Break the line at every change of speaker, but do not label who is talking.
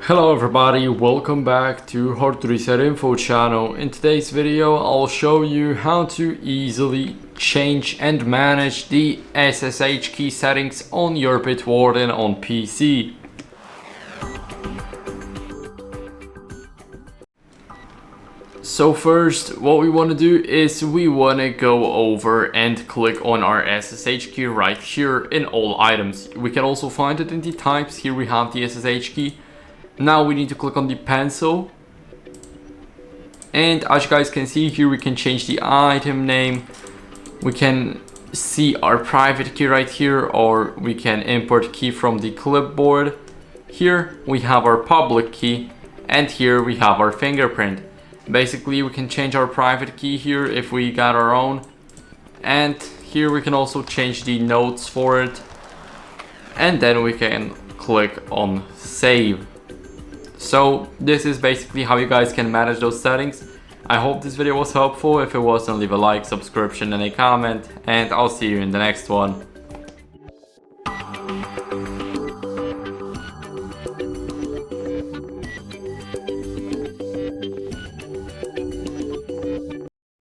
Hello everybody, welcome back to How to Reset Info channel. In today's video I'll show you how to easily change and manage the SSH key settings on your Bitwarden on PC. So first, what we want to do is we want to go over and click on our SSH key right here in all items. We can also find it in the types. Here we have the SSH key. Now we need to click on the pencil, and as you guys can see here, we can change the item name. We can see our private key right here, or we can import key from the clipboard. Here we have our public key, and here we have our fingerprint. Basically we can change our private key here if we got our own, and here we can also change the notes for it, and then we can click on save. So this is basically how you guys can manage those settings. I hope this video was helpful. If it was, then leave a like, subscription and a comment, and I'll see you in the next one.